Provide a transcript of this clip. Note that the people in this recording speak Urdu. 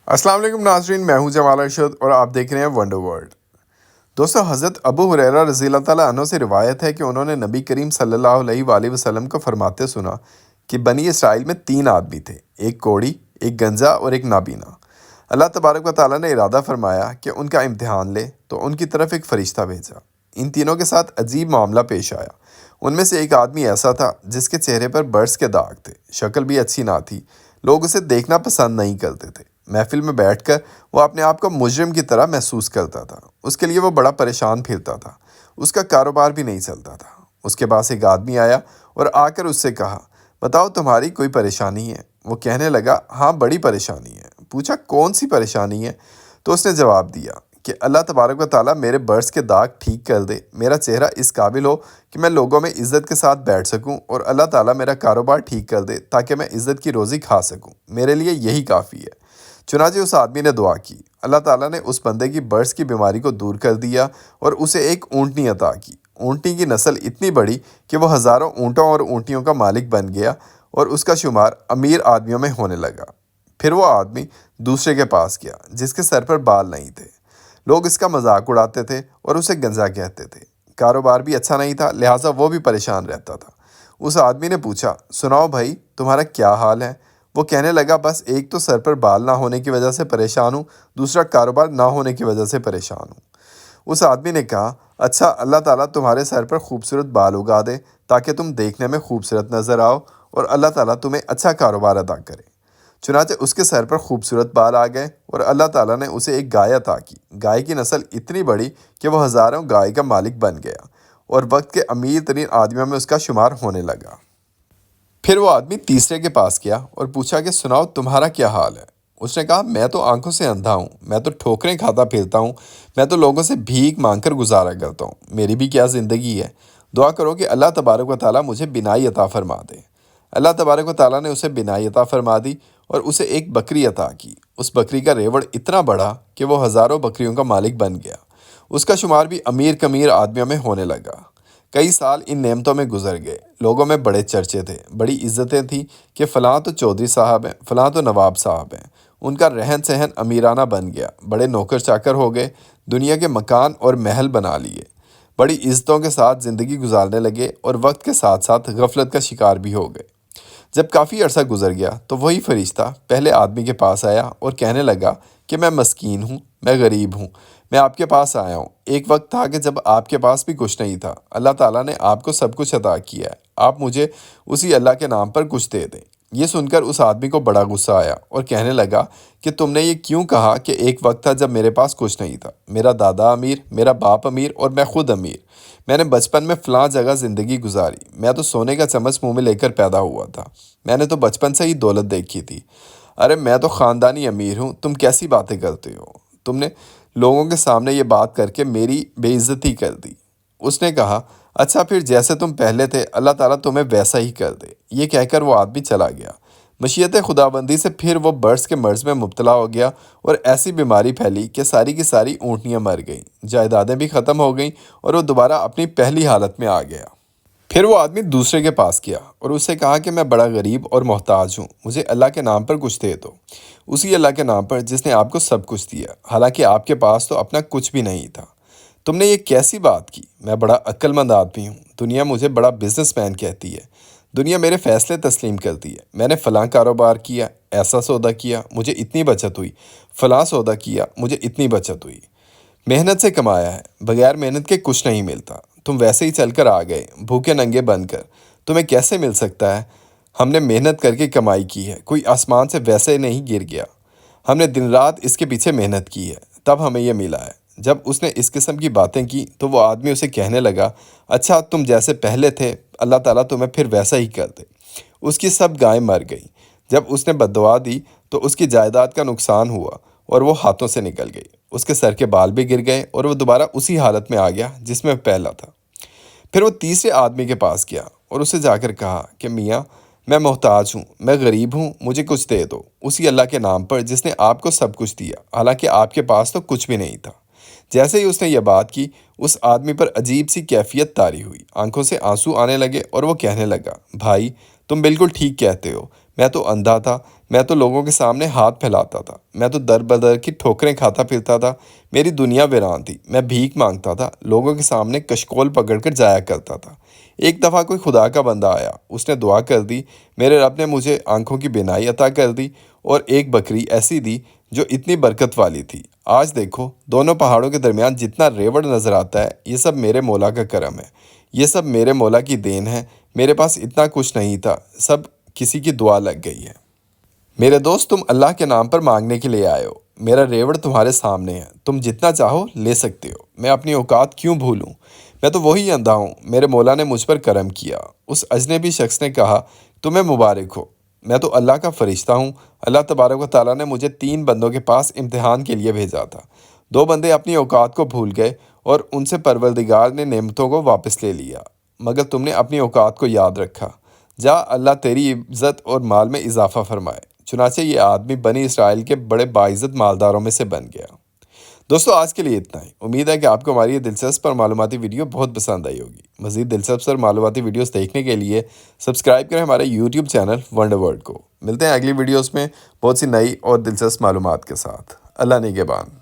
السلام علیکم ناظرین، میں ہوں جمال ارشد اور آپ دیکھ رہے ہیں ونڈر ورلڈ۔ دوستو، حضرت ابو ہریرہ رضی اللہ تعالیٰ عنہ سے روایت ہے کہ انہوں نے نبی کریم صلی اللہ علیہ وآلہ وسلم کو فرماتے سنا کہ بنی اسرائیل میں 3 آدمی تھے، ایک کوڑی، ایک گنجا اور ایک نابینا۔ اللہ تبارک و تعالیٰ نے ارادہ فرمایا کہ ان کا امتحان لے تو ان کی طرف ایک فرشتہ بھیجا۔ ان تینوں کے ساتھ عجیب معاملہ پیش آیا۔ ان میں سے ایک آدمی ایسا تھا جس کے چہرے پر برس کے داغ تھے، شکل بھی اچھی نہ تھی، لوگ اسے دیکھنا پسند نہیں کرتے تھے۔ محفل میں بیٹھ کر وہ اپنے آپ کو مجرم کی طرح محسوس کرتا تھا۔ اس کے لیے وہ بڑا پریشان پھرتا تھا، اس کا کاروبار بھی نہیں چلتا تھا۔ اس کے پاس ایک آدمی آیا اور آ کر اس سے کہا، بتاؤ تمہاری کوئی پریشانی ہے؟ وہ کہنے لگا، ہاں بڑی پریشانی ہے۔ پوچھا، کون سی پریشانی ہے؟ تو اس نے جواب دیا کہ اللہ تبارک و تعالیٰ میرے برس کے داغ ٹھیک کر دے، میرا چہرہ اس قابل ہو کہ میں لوگوں میں عزت کے ساتھ بیٹھ سکوں، اور اللہ تعالیٰ میرا کاروبار ٹھیک کر دے تاکہ میں عزت کی روزی کھا سکوں۔ میرے لیے یہی کافی ہے۔ چنانچہ اس آدمی نے دعا کی، اللہ تعالیٰ نے اس بندے کی برس کی بیماری کو دور کر دیا اور اسے ایک اونٹنی عطا کی۔ اونٹنی کی نسل اتنی بڑی کہ وہ ہزاروں اونٹوں اور اونٹنیوں کا مالک بن گیا اور اس کا شمار امیر آدمیوں میں ہونے لگا۔ پھر وہ آدمی دوسرے کے پاس گیا جس کے سر پر بال نہیں تھے۔ لوگ اس کا مذاق اڑاتے تھے اور اسے گنجا کہتے تھے۔ کاروبار بھی اچھا نہیں تھا، لہٰذا وہ بھی پریشان رہتا تھا۔ اس آدمی نے پوچھا، سناؤ بھائی، تمہارا کیا حال ہے؟ وہ کہنے لگا، بس ایک تو سر پر بال نہ ہونے کی وجہ سے پریشان ہوں، دوسرا کاروبار نہ ہونے کی وجہ سے پریشان ہوں۔ اس آدمی نے کہا، اچھا اللہ تعالیٰ تمہارے سر پر خوبصورت بال اگا دے تاکہ تم دیکھنے میں خوبصورت نظر آؤ، اور اللہ تعالیٰ تمہیں اچھا کاروبار عطا کرے۔ چنانچہ اس کے سر پر خوبصورت بال آ گئے اور اللہ تعالیٰ نے اسے ایک گائے عطا کی۔ گائے کی نسل اتنی بڑی کہ وہ ہزاروں گائے کا مالک بن گیا اور وقت کے امیر ترین آدمیوں میں اس کا شمار ہونے لگا۔ پھر وہ آدمی تیسرے کے پاس گیا اور پوچھا کہ سناؤ تمہارا کیا حال ہے؟ اس نے کہا، میں تو آنکھوں سے اندھا ہوں، میں تو ٹھوکریں کھاتا پھرتا ہوں، میں تو لوگوں سے بھیک مانگ کر گزارا کرتا ہوں، میری بھی کیا زندگی ہے؟ دعا کرو کہ اللہ تبارک و تعالیٰ مجھے بینائی عطا فرما دے۔ اللہ تبارک و تعالیٰ نے اسے بینائی عطا فرما دی اور اسے ایک بکری عطا کی۔ اس بکری کا ریوڑ اتنا بڑا کہ وہ ہزاروں بکریوں کا مالک بن گیا۔ اس کا شمار بھی امیر کمیر آدمیوں میں ہونے لگا۔ کئی سال ان نعمتوں میں گزر گئے، لوگوں میں بڑے چرچے تھے، بڑی عزتیں تھیں کہ فلاں تو چودھری صاحب ہیں، فلاں تو نواب صاحب ہیں۔ ان کا رہن سہن امیرانہ بن گیا، بڑے نوکر چاکر ہو گئے، دنیا کے مکان اور محل بنا لیے، بڑی عزتوں کے ساتھ زندگی گزارنے لگے اور وقت کے ساتھ ساتھ غفلت کا شکار بھی ہو گئے۔ جب کافی عرصہ گزر گیا تو وہی فرشتہ پہلے آدمی کے پاس آیا اور کہنے لگا کہ میں مسکین ہوں، میں غریب ہوں، میں آپ کے پاس آیا ہوں۔ ایک وقت تھا کہ جب آپ کے پاس بھی کچھ نہیں تھا، اللہ تعالیٰ نے آپ کو سب کچھ عطا کیا ہے، آپ مجھے اسی اللہ کے نام پر کچھ دے دیں۔ یہ سن کر اس آدمی کو بڑا غصہ آیا اور کہنے لگا کہ تم نے یہ کیوں کہا کہ ایک وقت تھا جب میرے پاس کچھ نہیں تھا؟ میرا دادا امیر، میرا باپ امیر اور میں خود امیر۔ میں نے بچپن میں فلاں جگہ زندگی گزاری، میں تو سونے کا چمچ منہ میں لے کر پیدا ہوا تھا، میں نے تو بچپن سے ہی دولت دیکھی تھی۔ ارے میں تو خاندانی امیر ہوں، تم کیسی باتیں کرتے ہو؟ تم نے لوگوں کے سامنے یہ بات کر کے میری بے عزتی کر دی۔ اس نے کہا، اچھا پھر جیسے تم پہلے تھے اللہ تعالیٰ تمہیں ویسا ہی کر دے۔ یہ کہہ کر وہ آدمی چلا گیا۔ مشیت خداوندی سے پھر وہ برس کے مرض میں مبتلا ہو گیا اور ایسی بیماری پھیلی کہ ساری کی ساری اونٹنیاں مر گئیں، جائیدادیں بھی ختم ہو گئیں اور وہ دوبارہ اپنی پہلی حالت میں آ گیا۔ پھر وہ آدمی دوسرے کے پاس گیا اور اس سے کہا کہ میں بڑا غریب اور محتاج ہوں، مجھے اللہ کے نام پر کچھ دے دو، اسی اللہ کے نام پر جس نے آپ کو سب کچھ دیا، حالانکہ آپ کے پاس تو اپنا کچھ بھی نہیں تھا۔ تم نے یہ کیسی بات کی؟ میں بڑا عقل مند آدمی ہوں، دنیا مجھے بڑا بزنس مین کہتی ہے، دنیا میرے فیصلے تسلیم کرتی ہے۔ میں نے فلاں کاروبار کیا، ایسا سودا کیا، مجھے اتنی بچت ہوئی، فلاں سودا کیا، مجھے اتنی بچت ہوئی۔ محنت سے کمایا ہے، بغیر محنت کے کچھ نہیں ملتا۔ تم ویسے ہی چل کر آ گئے، بھوکے ننگے بن کر، تمہیں کیسے مل سکتا ہے؟ ہم نے محنت کر کے کمائی کی ہے، کوئی آسمان سے ویسے نہیں گر گیا، ہم نے دن رات اس کے پیچھے محنت کی ہے، تب ہمیں یہ ملا ہے۔ جب اس نے اس قسم کی باتیں کی تو وہ آدمی اسے کہنے لگا، اچھا تم جیسے پہلے تھے اللہ تعالیٰ تمہیں پھر ویسا ہی کر دے۔ اس کی سب گائیں مر گئیں۔ جب اس نے بددعا دی تو اس کی جائیداد کا نقصان ہوا اور وہ ہاتھوں سے نکل گئی، اس کے سر کے بال بھی گر گئے اور وہ دوبارہ اسی حالت میں آ گیا جس میں پہلا تھا۔ پھر وہ تیسرے آدمی کے پاس گیا اور اسے جا کر کہا کہ میاں میں محتاج ہوں، میں غریب ہوں، مجھے کچھ دے دو، اسی اللہ کے نام پر جس نے آپ کو سب کچھ دیا، حالانکہ آپ کے پاس تو کچھ بھی نہیں تھا۔ جیسے ہی اس نے یہ بات کی، اس آدمی پر عجیب سی کیفیت طاری ہوئی، آنکھوں سے آنسو آنے لگے اور وہ کہنے لگا، بھائی تم بالکل ٹھیک کہتے ہو، میں تو اندھا تھا، میں تو لوگوں کے سامنے ہاتھ پھیلاتا تھا، میں تو در بدر کی ٹھوکریں کھاتا پھرتا تھا، میری دنیا ویران تھی، میں بھیک مانگتا تھا، لوگوں کے سامنے کشکول پکڑ کر جایا کرتا تھا۔ ایک دفعہ کوئی خدا کا بندہ آیا، اس نے دعا کر دی، میرے رب نے مجھے آنکھوں کی بینائی عطا کر دی اور ایک بکری ایسی دی جو اتنی برکت والی تھی۔ آج دیکھو دونوں پہاڑوں کے درمیان جتنا ریوڑ نظر آتا ہے، یہ سب میرے مولا کا کرم ہے، یہ سب میرے مولا کی دین ہے۔ میرے پاس اتنا کچھ نہیں تھا، سب کسی کی دعا لگ گئی ہے۔ میرے دوست، تم اللہ کے نام پر مانگنے کے لیے آئے ہو، میرا ریوڑ تمہارے سامنے ہے، تم جتنا چاہو لے سکتے ہو، میں اپنی اوقات کیوں بھولوں؟ میں تو وہی اندھا ہوں، میرے مولا نے مجھ پر کرم کیا۔ اس اجنبی شخص نے کہا، تمہیں مبارک ہو، میں تو اللہ کا فرشتہ ہوں۔ اللہ تبارک و تعالیٰ نے مجھے 3 بندوں کے پاس امتحان کے لیے بھیجا تھا۔ 2 بندے اپنی اوقات کو بھول گئے اور ان سے پروردگار نے نعمتوں کو واپس لے لیا، مگر تم نے اپنی اوقات کو یاد رکھا۔ جا، اللہ تیری عزت اور مال میں اضافہ فرمائے۔ چنانچہ یہ آدمی بنی اسرائیل کے بڑے باعزت مالداروں میں سے بن گیا۔ دوستو، آج کے لیے اتنا ہی۔ امید ہے کہ آپ کو ہماری یہ دلچسپ اور معلوماتی ویڈیو بہت پسند آئی ہوگی۔ مزید دلچسپ اور معلوماتی ویڈیوز دیکھنے کے لیے سبسکرائب کریں ہمارے یوٹیوب چینل ونڈر ورلڈ کو۔ ملتے ہیں اگلی ویڈیوز میں بہت سی نئی اور دلچسپ معلومات کے ساتھ۔ اللہ نگہبان۔